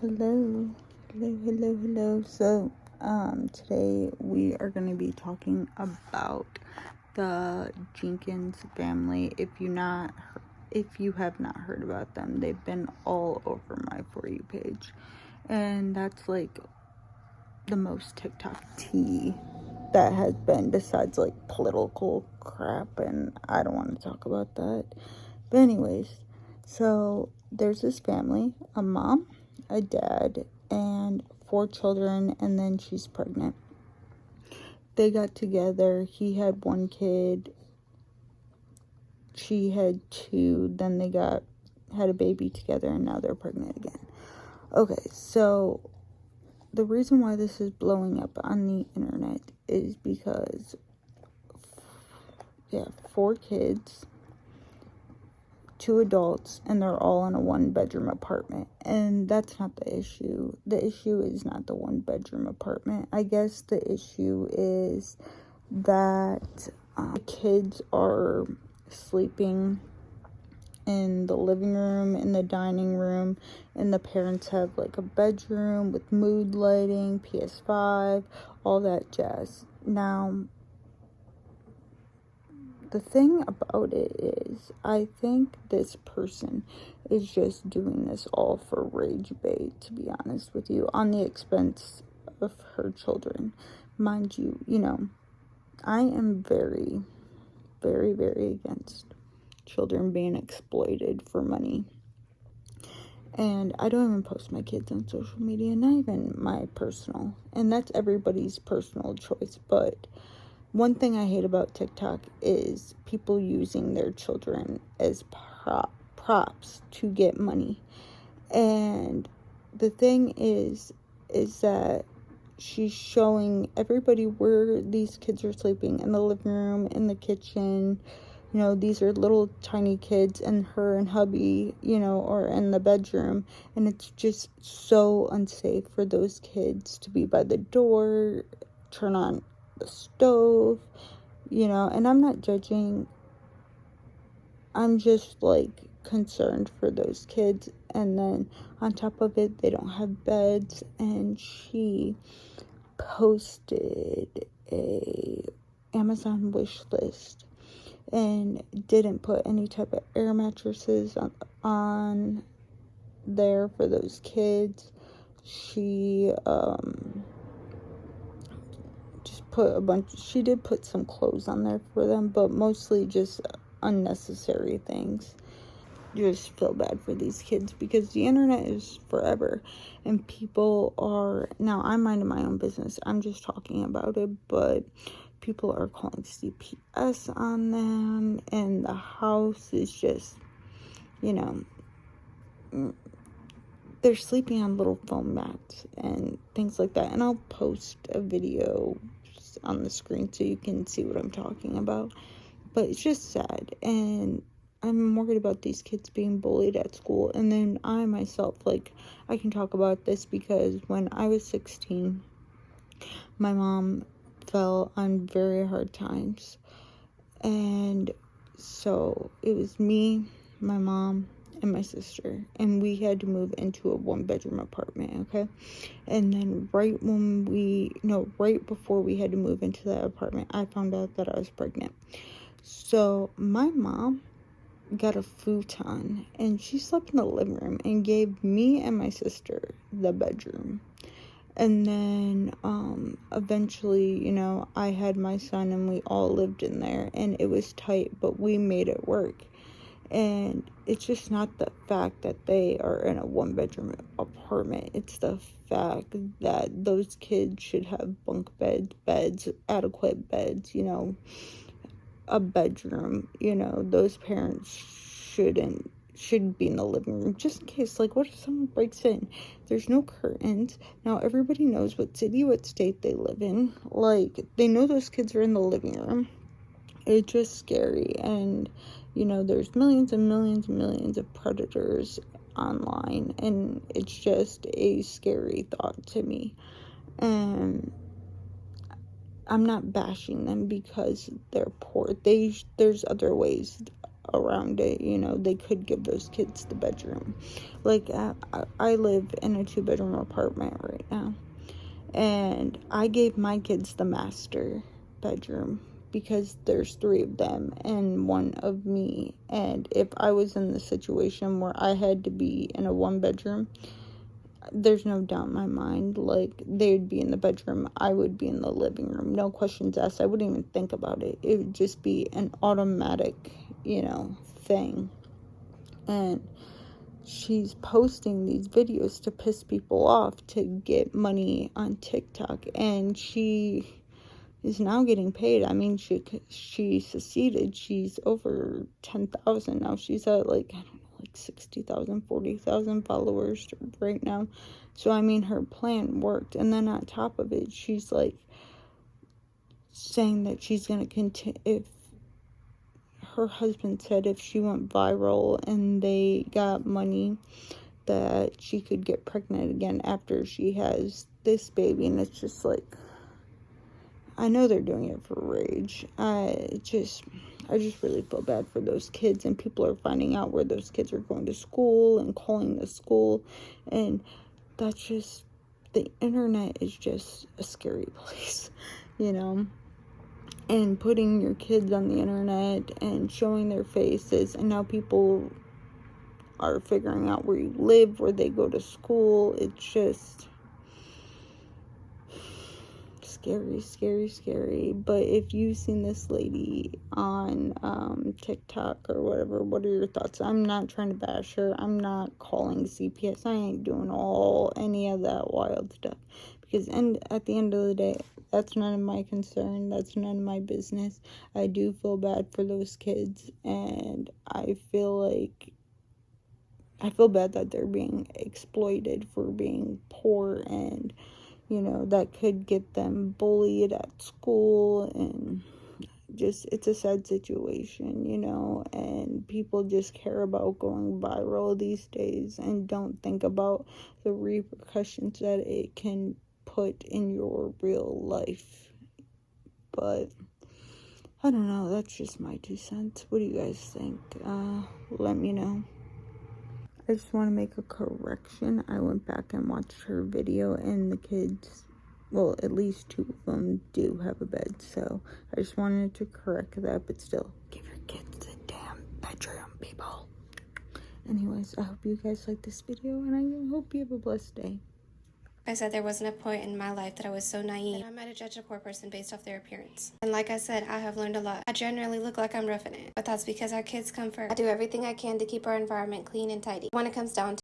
Hello. So, today we are going to be talking about the Jenkins family. If you have not heard about them, they've been all over my For You page. And that's like the most TikTok tea that has been, besides like political crap, and I don't want to talk about that. But anyways, so there's this family, a mom, a dad, and 4 children, and then she's pregnant. They got together. He had 1 kid, she had 2, then they had a baby together, and now they're pregnant again. Okay, so the reason why this is blowing up on the internet is because 4 kids, 2 adults, and they're all in a 1-bedroom apartment. And that's not the issue. The issue is not the 1-bedroom apartment. I guess the issue is that kids are sleeping in the living room, in the dining room, and the parents have like a bedroom with mood lighting, PS5, all that jazz. Now, the thing about it is, I think this person is just doing this all for rage bait, to be honest with you, on the expense of her children. Mind you, I am very, very, very against children being exploited for money. And I don't even post my kids on social media, not even my personal. And that's everybody's personal choice. But one thing I hate about TikTok is people using their children as props to get money. And the thing is that she's showing everybody where these kids are sleeping, in the living room, in the kitchen. These are little tiny kids, and her and hubby, or in the bedroom. And it's just so unsafe for those kids to be by the door, turn on the stove, and I'm not judging. I'm just concerned for those kids. And then on top of it, they don't have beds. And she posted a Amazon wish list and didn't put any type of air mattresses on there for those kids. She she did put some clothes on there for them, but mostly just unnecessary things. Just feel bad for these kids, because the internet is forever, and people are, now I'm minding my own business, I'm just talking about it, but people are calling CPS on them, and the house is just, they're sleeping on little foam mats and things like that. And I'll post a video on the screen so you can see what I'm talking about. But it's just sad, and I'm worried about these kids being bullied at school. And then I myself, I can talk about this because when I was 16, my mom fell on very hard times. And so it was me, my mom, and my sister, and we had to move into a 1-bedroom apartment, okay? And then right before we had to move into that apartment, I found out that I was pregnant. So my mom got a futon, and she slept in the living room and gave me and my sister the bedroom. And then eventually, I had my son, and we all lived in there, and it was tight, but we made it work. And it's just not the fact that they are in a 1-bedroom apartment. It's the fact that those kids should have bunk beds, adequate beds, a bedroom. Those parents should be in the living room, just in case, what if someone breaks in? There's no curtains. Now everybody knows what city, what state they live in. They know those kids are in the living room. It's just scary. And there's millions and millions and millions of predators online, and it's just a scary thought to me. And I'm not bashing them because they're poor. There's other ways around it. You know, they could give those kids the bedroom. Like, I live in a 2-bedroom apartment right now, and I gave my kids the master bedroom because there's 3 of them and 1 of me. And if I was in the situation where I had to be in a 1-bedroom, there's no doubt in my mind, like, they'd be in the bedroom, I would be in the living room, no questions asked. I wouldn't even think about it. It would just be an automatic, thing. And she's posting these videos to piss people off to get money on TikTok, and she is now getting paid. I mean, she succeeded. She's over 10,000 now. She's at, like, I don't know, like 60,000, 40,000 followers right now. So, I mean, her plan worked. And then on top of it, she's, like, saying that she's going to continue. If her husband said if she went viral and they got money, that she could get pregnant again after she has this baby. And it's just like, I know they're doing it for rage. I just really feel bad for those kids, and people are finding out where those kids are going to school and calling the school, and that's just, the internet is just a scary place, and putting your kids on the internet and showing their faces, and now people are figuring out where you live, where they go to school. It's just scary. But if you've seen this lady on TikTok or whatever, what are your thoughts? I'm not trying to bash her. I'm not calling CPS. I ain't doing any of that wild stuff, because at the end of the day, that's none of my concern. That's none of my business. I do feel bad for those kids, and I feel bad that they're being exploited for being poor, and that could get them bullied at school, and just, it's a sad situation, and people just care about going viral these days and don't think about the repercussions that it can put in your real life. But I don't know, that's just my 2 cents. What do you guys think? Let me know. I just want to make a correction. I went back and watched her video, and the kids, well, at least 2 of them do have a bed. So I just wanted to correct that, but still, give your kids a damn bedroom, people. Anyways, I hope you guys like this video, and I hope you have a blessed day. I said, there wasn't a point in my life that I was so naive that I might have judged a poor person based off their appearance. And like I said, I have learned a lot. I generally look like I'm roughing it, but that's because our kids come first. I do everything I can to keep our environment clean and tidy. When it comes down to